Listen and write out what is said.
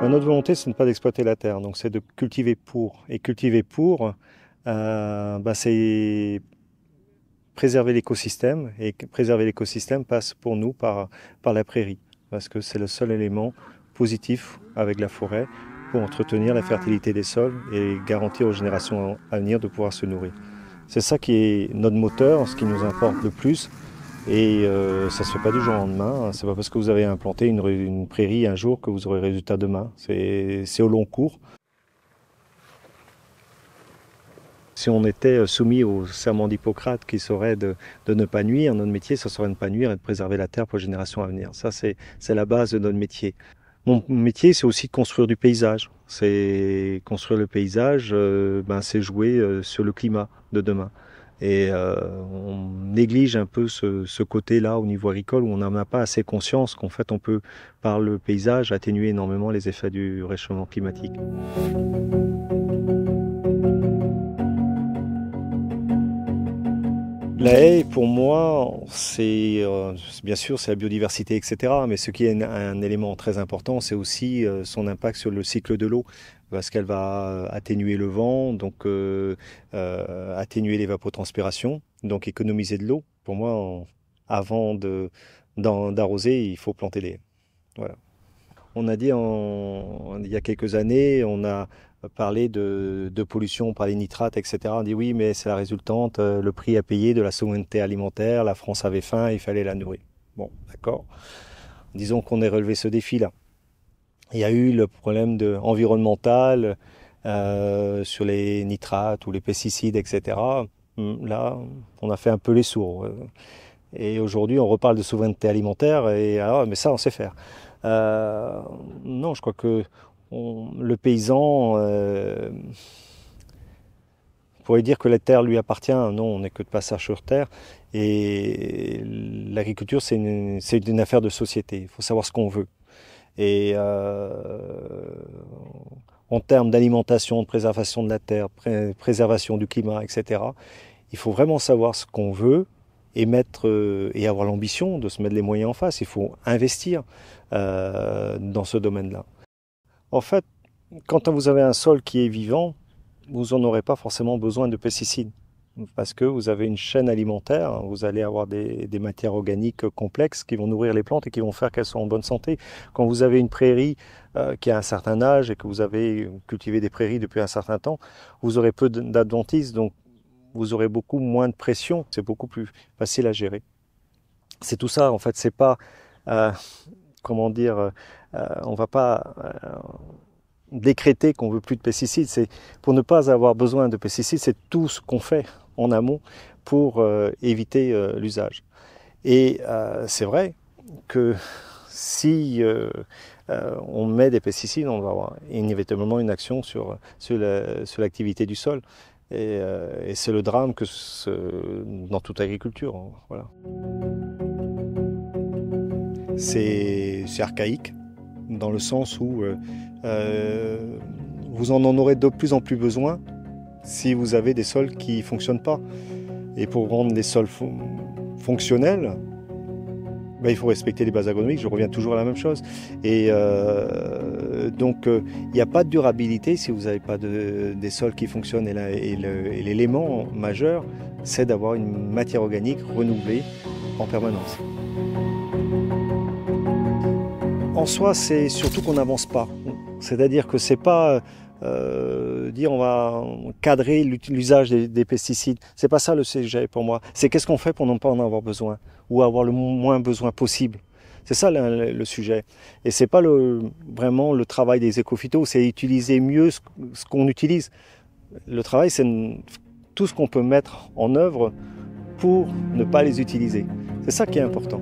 Notre volonté, ce n'est pas d'exploiter la terre, donc c'est de cultiver pour. Et cultiver pour, c'est préserver l'écosystème. Et préserver l'écosystème passe pour nous par la prairie, parce que c'est le seul élément positif avec la forêt pour entretenir la fertilité des sols et garantir aux générations à venir de pouvoir se nourrir. C'est ça qui est notre moteur, ce qui nous importe le plus. Et ça ne se fait pas du jour au lendemain. C'est pas parce que vous avez implanté une prairie un jour que vous aurez résultat demain. C'est au long cours. Si on était soumis au serment d'Hippocrate qui serait de ne pas nuire, notre métier, ça serait de ne pas nuire et de préserver la terre pour les générations à venir. Ça, c'est la base de notre métier. Mon métier, c'est aussi de construire du paysage. C'est construire le paysage, c'est jouer sur le climat de demain. Et on néglige un peu ce côté-là au niveau agricole où on n'en a pas assez conscience qu'en fait on peut, par le paysage, atténuer énormément les effets du réchauffement climatique. La haie, pour moi, c'est bien sûr c'est la biodiversité, etc. Mais ce qui est un élément très important, c'est aussi son impact sur le cycle de l'eau, parce qu'elle va atténuer le vent, donc atténuer l'évapotranspiration, donc économiser de l'eau. Pour moi, avant d'arroser, il faut planter des haies. Voilà. On a dit il y a quelques années, on a parlé de pollution par les nitrates, etc. On dit oui, mais c'est la résultante, le prix à payer de la souveraineté alimentaire, la France avait faim, il fallait la nourrir. Bon, d'accord. Disons qu'on ait relevé ce défi-là. Il y a eu le problème environnemental sur les nitrates ou les pesticides, etc. Là, on a fait un peu les sourds. Et aujourd'hui, on reparle de souveraineté alimentaire, mais ça, on sait faire. Non, je crois que le paysan pourrait dire que la terre lui appartient. Non, on n'est que de passage sur terre. Et l'agriculture, c'est une affaire de société. Il faut savoir ce qu'on veut. Et en termes d'alimentation, de préservation de la terre, préservation du climat, etc., il faut vraiment savoir ce qu'on veut et avoir l'ambition de se mettre les moyens en face. Il faut investir dans ce domaine-là. En fait, quand vous avez un sol qui est vivant, vous n'en aurez pas forcément besoin de pesticides parce que vous avez une chaîne alimentaire, vous allez avoir des matières organiques complexes qui vont nourrir les plantes et qui vont faire qu'elles sont en bonne santé. Quand vous avez une prairie qui a un certain âge et que vous avez cultivé des prairies depuis un certain temps, vous aurez peu d'adventices, donc vous aurez beaucoup moins de pression, c'est beaucoup plus facile à gérer. C'est tout ça, en fait, c'est pas, on va pas décréter qu'on veut plus de pesticides, c'est pour ne pas avoir besoin de pesticides, c'est tout ce qu'on fait en amont pour éviter l'usage. Et c'est vrai que si on met des pesticides, on va avoir inévitablement une action sur l'activité du sol. Et c'est le drame dans toute agriculture. Voilà. C'est archaïque, dans le sens où vous en aurez de plus en plus besoin si vous avez des sols qui ne fonctionnent pas. Et pour rendre les sols fonctionnels, il faut respecter les bases agronomiques, je reviens toujours à la même chose. Et donc, il n'y a pas de durabilité si vous n'avez pas des sols qui fonctionnent. Et l'élément majeur, c'est d'avoir une matière organique renouvelée en permanence. En soi, c'est surtout qu'on n'avance pas. C'est-à-dire que c'est pas dire on va cadrer l'usage des pesticides. C'est pas ça le sujet pour moi. C'est qu'est-ce qu'on fait pour ne pas en avoir besoin ou avoir le moins besoin possible. C'est ça le sujet. Et c'est pas vraiment le travail des écophytos, c'est utiliser mieux ce qu'on utilise. Le travail, c'est tout ce qu'on peut mettre en œuvre pour ne pas les utiliser. C'est ça qui est important.